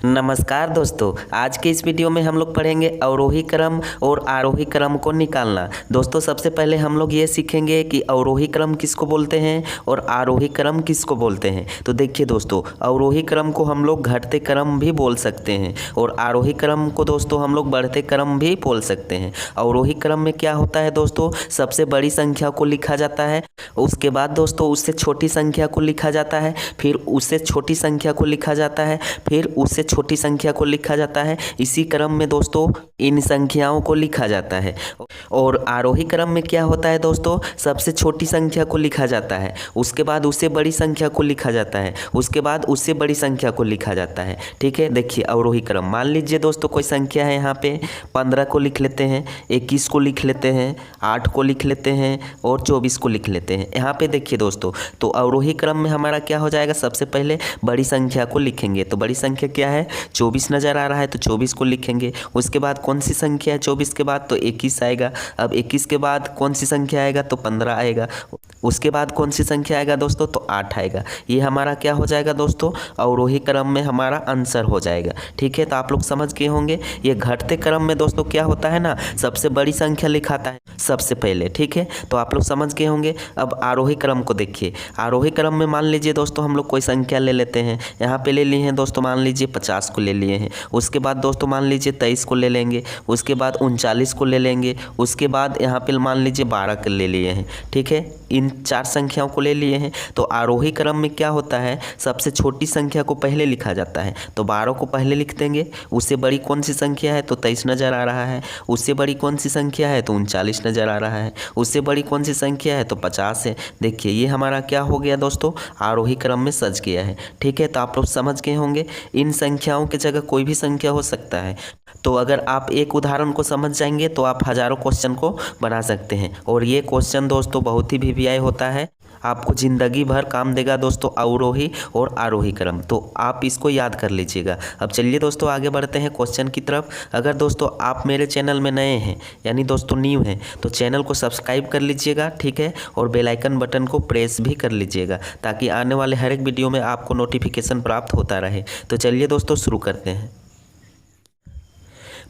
नमस्कार दोस्तों, आज के इस वीडियो में हम लोग पढ़ेंगे अवरोही क्रम और आरोही क्रम को निकालना। दोस्तों सबसे पहले हम लोग ये सीखेंगे कि अवरोही क्रम किसको बोलते हैं और आरोही क्रम किसको बोलते हैं। तो देखिए दोस्तों, अवरोही क्रम को हम लोग घटते क्रम भी बोल सकते हैं और आरोही क्रम को दोस्तों हम लोग बढ़ते क्रम भी बोल सकते हैं। अवरोही क्रम में क्या होता है दोस्तों, सबसे बड़ी संख्या को लिखा जाता है, उसके बाद दोस्तों उससे छोटी संख्या को लिखा जाता है, फिर उससे छोटी संख्या को लिखा जाता है, फिर उससे छोटी संख्या को लिखा जाता है। इसी क्रम में दोस्तों इन संख्याओं को लिखा जाता है। और आरोही क्रम में क्या होता है दोस्तों, सबसे छोटी संख्या को लिखा जाता है, उसके बाद उससे बड़ी संख्या को लिखा जाता है, उसके बाद उससे बड़ी संख्या को लिखा जाता है। ठीक है, देखिए अवरोही क्रम, मान लीजिए दोस्तों कोई संख्या है, यहाँ पे 15 को लिख लेते हैं, 21 को लिख लेते हैं, 8 को लिख लेते हैं और 24 को लिख लेते हैं। यहाँ पे देखिए दोस्तों, तो अवरोही क्रम में हमारा क्या हो जाएगा, सबसे पहले बड़ी संख्या को लिखेंगे। तो बड़ी संख्या क्या है, 24 नज़र आ रहा है तो 24 को लिखेंगे। उसके बाद कौन सी संख्या है 24 के बाद, तो 21 आएगा। अब 21 के बाद कौन सी संख्या आएगा, तो 15 आएगा। उसके बाद कौन सी संख्या आएगा दोस्तों, तो 8 आएगा। ये हमारा क्या हो जाएगा दोस्तों, अवरोही क्रम में हमारा आंसर हो जाएगा। ठीक है, तो आप लोग समझ गए होंगे। ये घटते क्रम में दोस्तों क्या होता है ना, सबसे बड़ी संख्या लिखाता है सबसे पहले। ठीक है, तो आप लोग समझ गए होंगे। अब आरोही क्रम को देखिए, आरोही क्रम में मान लीजिए दोस्तों हम लोग कोई संख्या ले लेते हैं। यहाँ पे ले लिए हैं दोस्तों, मान लीजिए 50 को ले लिए हैं। उसके बाद दोस्तों मान लीजिए 23 को ले लेंगे, उसके बाद 39 को ले लेंगे, उसके बाद यहाँ पे मान लीजिए 12 को ले लिए हैं। ठीक है, इन 4 संख्याओं को ले लिए हैं। तो आरोही क्रम में क्या होता है, सबसे छोटी संख्या को पहले लिखा जाता है। तो 12 को पहले लिख देंगे। उससे बड़ी कौन सी संख्या है, तो 23 नज़र आ रहा है। उससे बड़ी कौन सी संख्या है, तो 39 नज़र आ रहा है। उससे बड़ी कौन सी संख्या है, तो 50 है। देखिए ये हमारा क्या हो गया दोस्तों, आरोही क्रम में सज गया है। ठीक है, तो आप लोग समझ गए होंगे। इन संख्याओं की जगह कोई भी संख्या हो सकता है। तो अगर आप एक उदाहरण को समझ जाएंगे तो आप हज़ारों क्वेश्चन को बना सकते हैं। और ये क्वेश्चन दोस्तों बहुत ही वीवीआई होता है, आपको ज़िंदगी भर काम देगा दोस्तों, अवरोही और आरोही क्रम। तो आप इसको याद कर लीजिएगा। अब चलिए दोस्तों आगे बढ़ते हैं क्वेश्चन की तरफ। अगर दोस्तों आप मेरे चैनल में नए हैं, यानी दोस्तों न्यू हैं, तो चैनल को सब्सक्राइब कर लीजिएगा। ठीक है, और बेल आइकन बटन को प्रेस भी कर लीजिएगा ताकि आने वाले हर एक वीडियो में आपको नोटिफिकेशन प्राप्त होता रहे। तो चलिए दोस्तों शुरू करते हैं।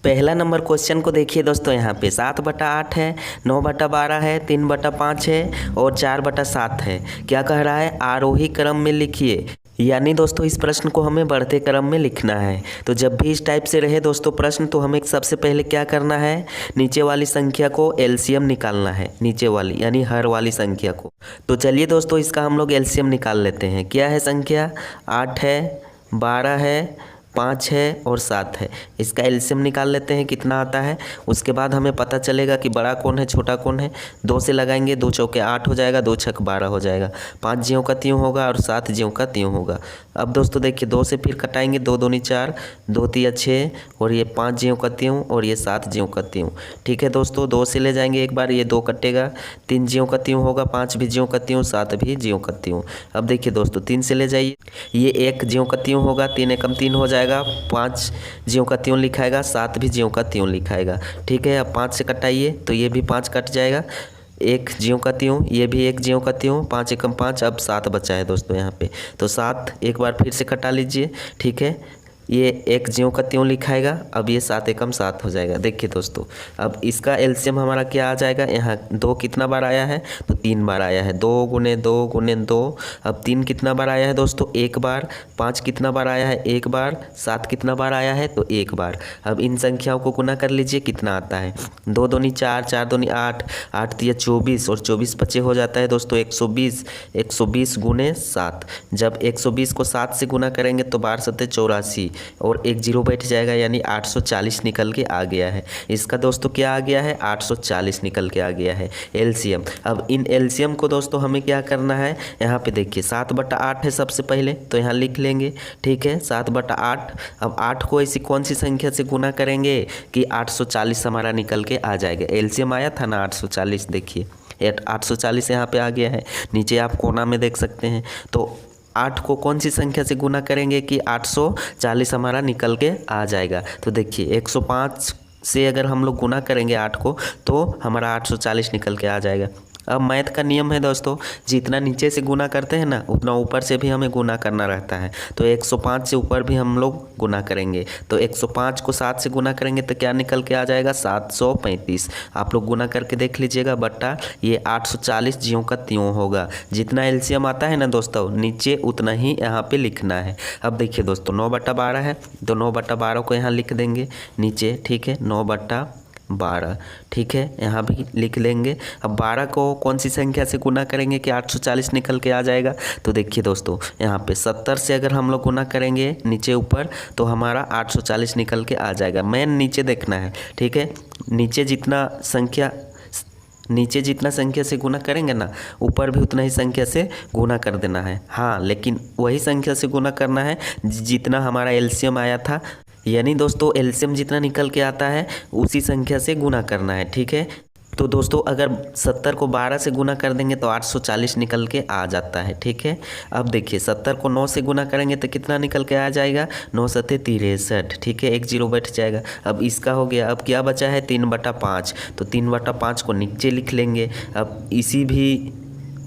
पहला नंबर क्वेश्चन को देखिए दोस्तों, यहाँ पे 7/8 है, 9/12 है, 3/5 है और 4/7 है। क्या कह रहा है, आरोही क्रम में लिखिए। यानी दोस्तों इस प्रश्न को हमें बढ़ते क्रम में लिखना है। तो जब भी इस टाइप से रहे दोस्तों प्रश्न, तो हमें सबसे पहले क्या करना है, नीचे वाली संख्या को एलसीएम निकालना है, नीचे वाली यानी हर वाली संख्या को। तो चलिए दोस्तों इसका हम लोग एलसीएम निकाल लेते हैं। क्या है संख्या, 8 है, 12 है, 5 है और 7 है। इसका एलसीएम निकाल लेते हैं कितना आता है। उसके बाद हमें पता चलेगा कि बड़ा कौन है छोटा कौन है। 2 से लगाएंगे, 2 चौके 8 हो जाएगा, 2 छक 12 हो जाएगा, 5 ज्यों का त्यों होगा और 7 ज्यों का त्यों होगा। अब दोस्तों देखिए 2 से फिर कटाएंगे, 2 दूनी 4, 2 तिया 6 और ये 5 ज्यों का त्यों और ये 7 ज्यों का त्यों। ठीक है दोस्तों, 2 से ले जाएंगे एक बार, ये 2 कटेगा, 3 ज्यों का त्यों होगा, 5 भी ज्यों का त्यों, 7 भी ज्यों का त्यों। अब देखिए दोस्तों 3 से ले जाइए, ये 1 ज्यों का त्यों होगा, 3 एकम 3 हो जाएगा, 5 ज्यों का त्यों लिखाएगा, 7 भी ज्यों का त्यों लिखाएगा। ठीक है, अब 5 से कटाइए तो ये भी 5 कट जाएगा, 1 ज्यों का त्यों, ये भी 1 ज्यों का त्यों, 5 एकम 5, अब 7 बचा है दोस्तों यहाँ पे। तो 7 एक बार फिर से कटा लीजिए। ठीक है, ये 1 ज्यों का त्यों लिखाएगा, अब ये 7 एकम 7 हो जाएगा। देखिए दोस्तों अब इसका एलसीएम हमारा क्या आ जाएगा, यहाँ 2 कितना बार आया है, तो 3 बार आया है, 2 गुने 2 गुने 2। अब 3 कितना बार आया है दोस्तों, 1 बार। 5 कितना बार आया है, 1 बार। 7 कितना बार आया है, तो 1 बार। अब इन संख्याओं को गुना कर लीजिए, कितना आता है, 2 दूनी 4, 4 दूनी 8, 8 तिया 24 और 24 बचे हो जाता है दोस्तों 120, 120 गुने 7। जब 120 को 7 से गुना करेंगे तो 12 7 84 और एक 0 बैठ जाएगा, यानी 840 निकल के आ गया है। इसका दोस्तों क्या आ गया है, 840 निकल के आ गया है एलसीएम। अब इन एलसीएम को दोस्तों हमें क्या करना है, यहाँ पे देखिए 7/8 है सबसे पहले, तो यहाँ लिख लेंगे। ठीक है, 7/8। अब 8 को ऐसी कौन सी संख्या से गुना करेंगे कि 840 हमारा निकल के आ जाएगा। एलसीएम आया था ना 840, देखिए 840 यहाँ पे आ गया है। नीचे आप कोना में देख सकते हैं। तो 8 को कौन सी संख्या से गुना करेंगे कि 840 हमारा निकल के आ जाएगा। तो देखिए 105 से अगर हम लोग गुना करेंगे 8 को, तो हमारा 840 निकल के आ जाएगा। अब मैथ का नियम है दोस्तों, जितना नीचे से गुना करते हैं ना उतना ऊपर से भी हमें गुना करना रहता है। तो 105 से ऊपर भी हम लोग गुना करेंगे। तो 105 को 7 से गुना करेंगे तो क्या निकल के आ जाएगा 735। आप लोग गुना करके देख लीजिएगा, बट्टा ये 840 ज्यों का त्यों होगा। जितना एलसीएम आता है ना दोस्तों नीचे उतना ही यहाँ पे लिखना है। अब देखिए दोस्तों 9/12 है तो 9/12 को यहाँ लिख देंगे नीचे, ठीक है 9/12, ठीक है यहाँ भी लिख लेंगे। अब 12 को कौन सी संख्या से गुना करेंगे कि 840 निकल के आ जाएगा। तो देखिए दोस्तों यहाँ पे 70 से अगर हम लोग गुना करेंगे नीचे ऊपर तो हमारा 840 निकल के आ जाएगा। मेन नीचे देखना है, ठीक है नीचे जितना संख्या से गुना करेंगे ना ऊपर भी उतना ही संख्या से गुना कर देना है। हाँ लेकिन वही संख्या से गुना करना है जितना हमारा एलसीएम आया था, यानी दोस्तों एलसीएम जितना निकल के आता है उसी संख्या से गुना करना है, ठीक है। तो दोस्तों अगर 70 को 12 से गुना कर देंगे तो 840 निकल के आ जाता है, ठीक है। अब देखिए 70 को 9 से गुना करेंगे तो कितना निकल के आ जाएगा 9×7=63, ठीक है 1 0 बैठ जाएगा। अब इसका हो गया। अब क्या बचा है 3/5, तो 3/5 को नीचे लिख लेंगे।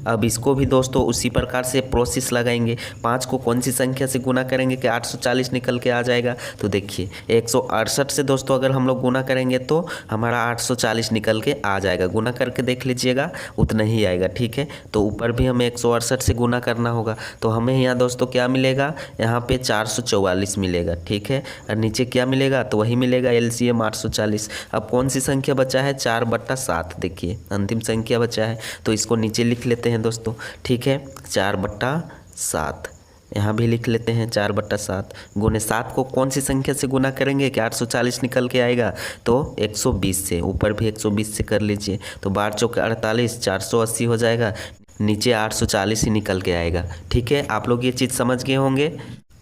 अब इसको भी दोस्तों उसी प्रकार से प्रोसेस लगाएंगे। 5 को कौन सी संख्या से गुना करेंगे कि 840 निकल के आ जाएगा। तो देखिए 168 से दोस्तों अगर हम लोग गुना करेंगे तो हमारा 840 निकल के आ जाएगा। गुना करके देख लीजिएगा उतना ही आएगा, ठीक है। तो ऊपर भी हमें 168 से गुना करना होगा तो हमें यहाँ दोस्तों क्या मिलेगा, यहाँ पे 444 मिलेगा, ठीक है। और नीचे क्या मिलेगा तो वही मिलेगा एलसीएम 840। अब कौन सी संख्या बचा है 4/7, देखिए अंतिम संख्या बचा है तो इसको नीचे लिख लेते हैं दोस्तों, ठीक है 4/7 यहाँ भी लिख लेते हैं 4/7 गुने 7 को कौन सी संख्या से गुना करेंगे कि 840 निकल के आएगा तो 120 से, ऊपर भी 120 से कर लीजिए तो 12 चौके 48, 480 हो जाएगा, नीचे 840 ही निकल के आएगा, ठीक है। आप लोग ये चीज़ समझ गए होंगे।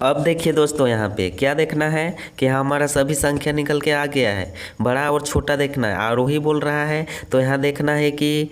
अब देखिए दोस्तों यहाँ पे क्या देखना है कि हमारा सभी संख्या निकल के आ गया है। बड़ा और छोटा देखना है, आरोही बोल रहा है तो यहाँ देखना है कि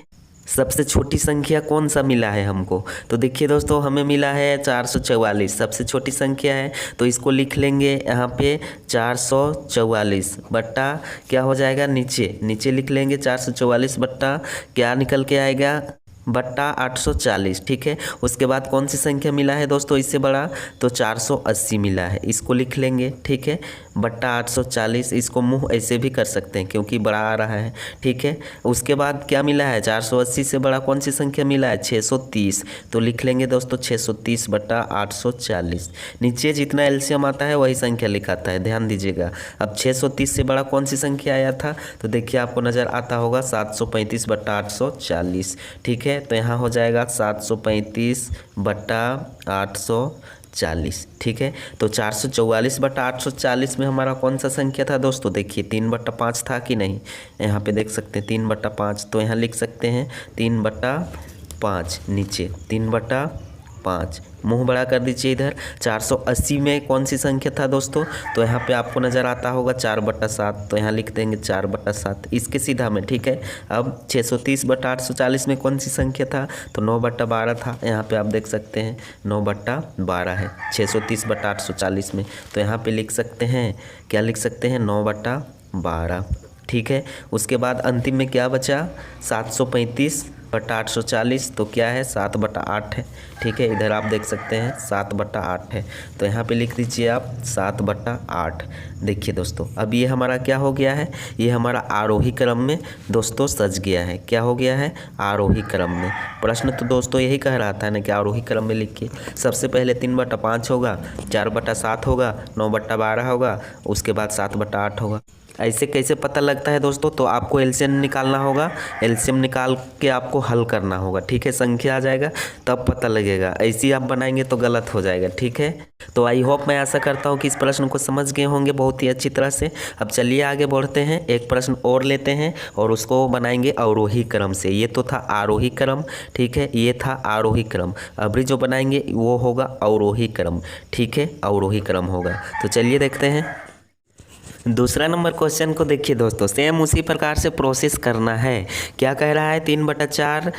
सबसे छोटी संख्या कौन सा मिला है हमको। तो देखिए दोस्तों हमें मिला है 444, सबसे छोटी संख्या है तो इसको लिख लेंगे यहाँ पे 444 बट्टा क्या हो जाएगा नीचे लिख लेंगे 444 बट्टा क्या निकल के आएगा बट्टा 840, ठीक है। उसके बाद कौन सी संख्या मिला है दोस्तों इससे बड़ा तो 480 मिला है, इसको लिख लेंगे, ठीक है बट्टा 840। इसको मुंह ऐसे भी कर सकते हैं क्योंकि बड़ा आ रहा है, ठीक है। उसके बाद क्या मिला है 480 से बड़ा कौन सी संख्या मिला है 630, तो लिख लेंगे दोस्तों 630 बट्टा 840। नीचे जितना एलसीएम आता है वही संख्या लिखाता है, ध्यान दीजिएगा। अब 630 से बड़ा कौन सी संख्या आया था तो देखिए आपको नज़र आता होगा 735 बट्टा 840, ठीक है। तो यहाँ हो जाएगा 735 बट्टा 840, ठीक है। तो 444 बट्टा 840 में हमारा कौन सा संख्या था दोस्तों, देखिए 3/5 था कि नहीं, यहाँ पे देख सकते हैं 3/5, तो यहाँ लिख सकते हैं 3/5, नीचे 3/5, मुंह बड़ा कर दीजिए इधर। 480 में कौन सी संख्या था दोस्तों तो यहाँ पे आपको नज़र आता होगा 4/7, तो यहाँ लिख देंगे 4/7 इसके सीधा में, ठीक है। अब 630 बट्टा 840 में कौन सी संख्या था तो 9/12 था, यहाँ पे आप देख सकते हैं 9/12 है 630 बट्टा 840 में, तो यहाँ पे लिख सकते हैं क्या लिख सकते हैं 9/12, ठीक है। उसके बाद अंतिम में क्या बचा 735 बट्टा 840, तो क्या है 7/8 है, ठीक है। इधर आप देख सकते हैं 7/8 है, तो यहाँ पे लिख दीजिए आप 7/8। देखिए दोस्तों अब ये हमारा क्या हो गया है, ये हमारा आरोही क्रम में दोस्तों सज गया है। क्या हो गया है आरोही क्रम में। प्रश्न तो दोस्तों यही कह रहा था ना कि आरोही क्रम में लिखिए। सबसे पहले 3/5 होगा, 4/7 होगा, 9/12 होगा, उसके बाद 7/8 होगा। ऐसे कैसे पता लगता है दोस्तों, तो आपको एलसीएम निकालना होगा, एलसीएम निकाल के आपको हल करना होगा, ठीक है। संख्या आ जाएगा तब पता लगेगा, ऐसे ही आप बनाएंगे तो गलत हो जाएगा, ठीक है। तो आई होप मैं आशा करता हूँ कि इस प्रश्न को समझ गए होंगे बहुत ही अच्छी तरह से। अब चलिए आगे बढ़ते हैं, एक प्रश्न और लेते हैं और उसको बनाएंगे अवरोही क्रम से। ये तो था आरोही क्रम, ठीक है, ये था आरोही क्रम। अभी जो बनाएंगे वो होगा अवरोही क्रम, ठीक है, अवरोही क्रम होगा। तो चलिए देखते हैं दूसरा नंबर क्वेश्चन को। देखिए दोस्तों सेम उसी प्रकार से प्रोसेस करना है। क्या कह रहा है 3/4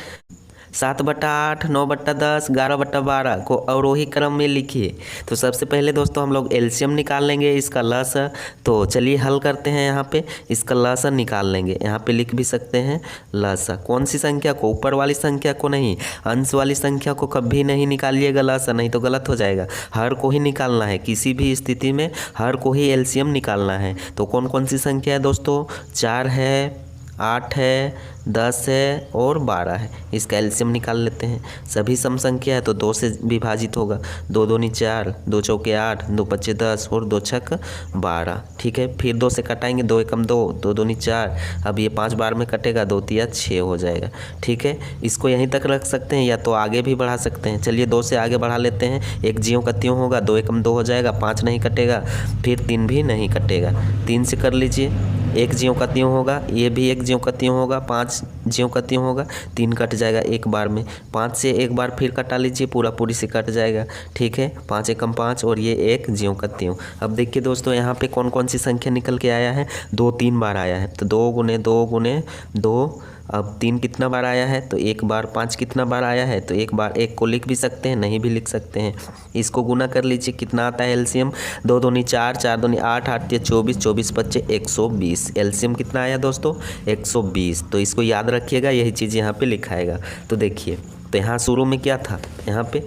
7/8, 9/10, 11/12 को अवरोही क्रम में लिखिए। तो सबसे पहले दोस्तों हम लोग एलसीएम निकाल लेंगे इसका लसा। तो चलिए हल करते हैं। यहाँ पे इसका लसा निकाल लेंगे। यहाँ पे लिख भी सकते हैं लसा। कौन सी संख्या को? ऊपर वाली संख्या को नहीं, अंश वाली संख्या को कभी नहीं निकालिएगा लसा, नहीं तो गलत हो जाएगा। हर को ही निकालना है, किसी भी स्थिति में हर को ही एलसीएम निकालना है। तो कौन कौन सी संख्या है दोस्तों? 4 है, 8 है, 10 है और 12 है। इसका एलसीएम निकाल लेते हैं। सभी सम संख्या है तो 2 से विभाजित होगा। 2 दूनी 4, 2 चौके 8, 2 पच्चे 10 और 2 छक 12। ठीक है, फिर 2 से कटाएंगे, 2 एकम 2, 2 दूनी 4। अब ये 5 बार में कटेगा, 2 तिया 6 हो जाएगा। ठीक है, इसको यहीं तक रख सकते हैं या तो आगे भी बढ़ा सकते हैं। चलिए 2 से आगे बढ़ा लेते हैं। 1 ज्यों का त्यों होगा, 2 एकम 2 हो जाएगा, 5 नहीं कटेगा, फिर 3 भी नहीं कटेगा। 3 से कर लीजिए, 1 ज्यों का त्यों होगा, ये भी 1 ज्यों का त्यों होगा, 5 ज्यों का त्यों होगा, 3 कट जाएगा एक बार में। 5 से एक बार फिर कटा लीजिए, पूरा पूरी से कट जाएगा। ठीक है, 5 एकम 5 और ये 1 ज्यों का त्यों। अब देखिए दोस्तों यहाँ पे कौन कौन सी संख्या निकल के आया है? 2 3 बार आया है, तो 2 गुने 2 गुने 2। अब 3 कितना बार आया है? तो 1 बार। 5 कितना बार आया है? तो 1 बार। 1 को लिख भी सकते हैं, नहीं भी लिख सकते हैं। इसको गुना कर लीजिए, कितना आता है एलसीएम? 2 दूनी 4, 4 दूनी 8, 8 तिया 24, 24 पच्चे 120। एलसीएम कितना आया दोस्तों? 120। तो इसको याद रखिएगा, यही चीज़ यहाँ पे लिखाएगा। तो देखिए, तो यहाँ शुरू में क्या था? यहाँ पे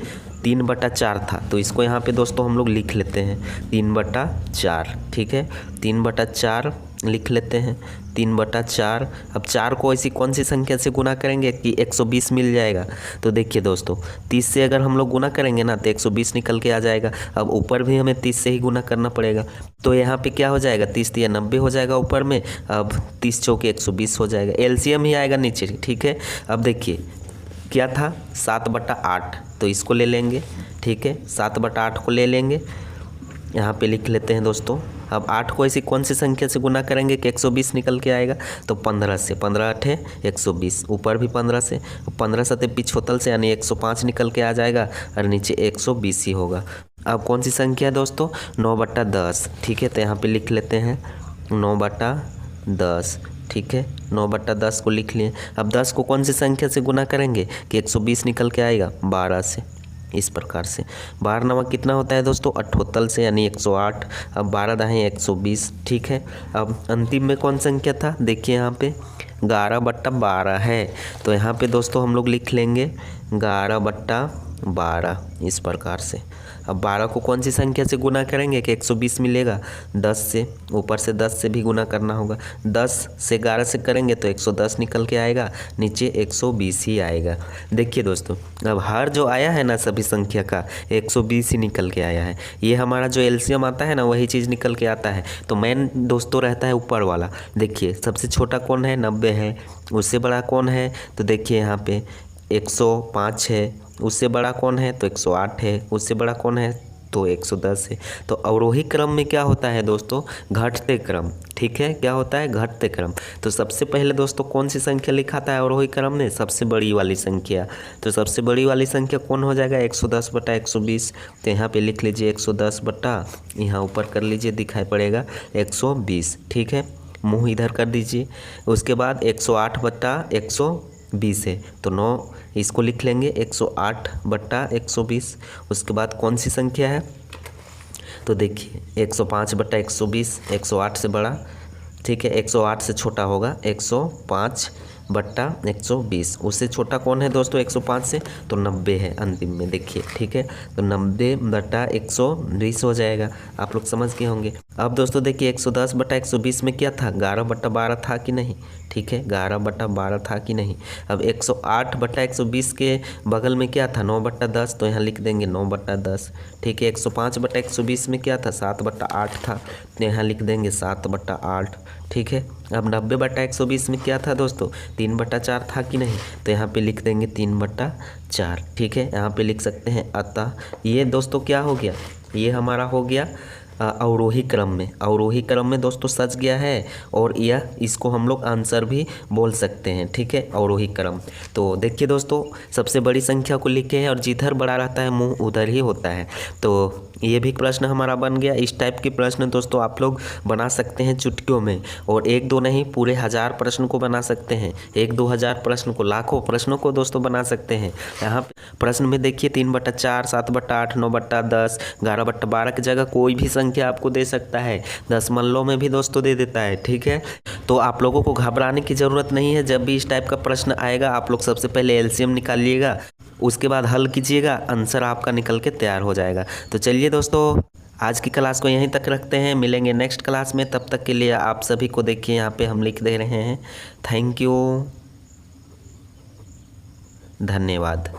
3/4 था, तो इसको यहाँ पे दोस्तों हम लोग लिख लेते हैं 3/4। ठीक है, 3/4 लिख लेते हैं, 3/4। अब 4 को ऐसी कौन सी संख्या से गुना करेंगे कि 120 मिल जाएगा? तो देखिए दोस्तों, 30 से अगर हम लोग गुना करेंगे ना तो 120 निकल के आ जाएगा। अब ऊपर भी हमें 30 से ही गुना करना पड़ेगा। तो यहाँ पे क्या हो जाएगा? 30 या 90 हो जाएगा ऊपर में। अब 30 चौके 120 हो जाएगा, एलसीएम ही आएगा नीचे। ठीक है, अब देखिए क्या था? 7/8, तो इसको ले लेंगे। ठीक है, 7/8 को ले लेंगे, यहाँ पे लिख लेते हैं दोस्तों। अब 8 को ऐसी कौन सी संख्या से गुना करेंगे कि 120 निकल के आएगा? तो 15 से। 15 8 120, ऊपर भी 15 से, 15 7 पिछोतल से, यानी 105 निकल के आ जाएगा और नीचे 120 ही होगा। अब कौन सी संख्या है दोस्तों? 9/10। ठीक है, तो यहाँ पे लिख लेते हैं 9/10। ठीक है, 9/10 को लिख लिए। अब 10 को कौन सी संख्या से गुना करेंगे कि 120 निकल के आएगा? 12 से। इस प्रकार से 12 नवा कितना होता है दोस्तों? 78 से, यानी 108। अब 12 दाएँ 120। ठीक है, अब अंतिम में कौन संख्या था? देखिए यहाँ पे 11/12 है, तो यहाँ पे दोस्तों हम लोग लिख लेंगे 11/12 इस प्रकार से। अब 12 को कौन सी संख्या से गुना करेंगे कि 120 मिलेगा? 10 से। ऊपर से 10 से भी गुना करना होगा। 10 से 11 से करेंगे तो 110 निकल के आएगा, नीचे 120 ही आएगा। देखिए दोस्तों, अब हर जो आया है ना सभी संख्या का 120 ही निकल के आया है। ये हमारा जो एलसीएम आता है ना, वही चीज़ निकल के आता है। तो मेन दोस्तों रहता है ऊपर वाला। देखिए सबसे छोटा कौन है? 90 है। उससे बड़ा कौन है? तो देखिए यहाँ पे 105 है। उससे बड़ा कौन है? तो 108 है। उससे बड़ा कौन है? तो 110 है। तो अवरोही क्रम में क्या होता है दोस्तों? घटते क्रम। ठीक है, क्या होता है? घटते क्रम। तो सबसे पहले दोस्तों कौन सी संख्या लिखाता है अवरोही क्रम में? सबसे बड़ी वाली संख्या। तो सबसे बड़ी वाली संख्या कौन हो जाएगा? 110/120। तो यहाँ पे लिख लीजिए 110 बटा, यहाँ ऊपर कर लीजिए, दिखाई पड़ेगा 120। ठीक है, मुँह इधर कर दीजिए। उसके बाद 108/120 है, तो 9 इसको लिख लेंगे 108/120। उसके बाद कौन सी संख्या है? तो देखिए 105/120, 108 से बड़ा। ठीक है, 108 से छोटा होगा 105/120। उससे छोटा कौन है दोस्तों 105 से? तो 90 है अंतिम में। देखिए, ठीक है, तो 90/120 हो जाएगा। आप लोग समझ गए होंगे। अब दोस्तों देखिए 110/120 में क्या था? 11/12 था कि नहीं? ठीक है, 11/12 था कि नहीं? अब 108/120 के बगल में क्या था? 9/10, तो यहाँ लिख देंगे 9/10। ठीक है, 105/120 में क्या था? 7/8 था, तो यहाँ लिख देंगे 7/8। ठीक है, अब 90/120 में क्या था दोस्तों? 3/4 था कि नहीं? तो यहाँ पे लिख देंगे 3/4। ठीक है, यहाँ पे लिख सकते हैं अतः। ये दोस्तों क्या हो गया? ये हमारा हो गया अवरोही क्रम में। अवरोही क्रम में दोस्तों सज गया है, और यह इसको हम लोग आंसर भी बोल सकते हैं। ठीक है, अवरोही क्रम। तो देखिए दोस्तों, सबसे बड़ी संख्या को लिखे हैं, और जिधर बड़ा रहता है मुंह उधर ही होता है। तो ये भी प्रश्न हमारा बन गया। इस टाइप के प्रश्न दोस्तों आप लोग बना सकते हैं चुटकियों में, और 1-2 नहीं पूरे 1000 प्रश्न को बना सकते हैं, 1-2 हज़ार प्रश्न को, लाखों प्रश्नों को दोस्तों बना सकते हैं। यहाँ पे प्रश्न में देखिए 3/4, 7/8, 9/10, 11/12 की जगह कोई भी संख्या आपको दे सकता है, दशमलव में भी दोस्तों दे देता है। ठीक है, तो आप लोगों को घबराने की ज़रूरत नहीं है। जब भी इस टाइप का प्रश्न आएगा आप लोग सबसे पहले एलसीएम निकालिएगा, उसके बाद हल कीजिएगा, आंसर आपका निकल के तैयार हो जाएगा। तो चलिए दोस्तों आज की क्लास को यहीं तक रखते हैं, मिलेंगे नेक्स्ट क्लास में। तब तक के लिए आप सभी को देखिए यहाँ पे हम लिख दे रहे हैं। थैंक यू, धन्यवाद।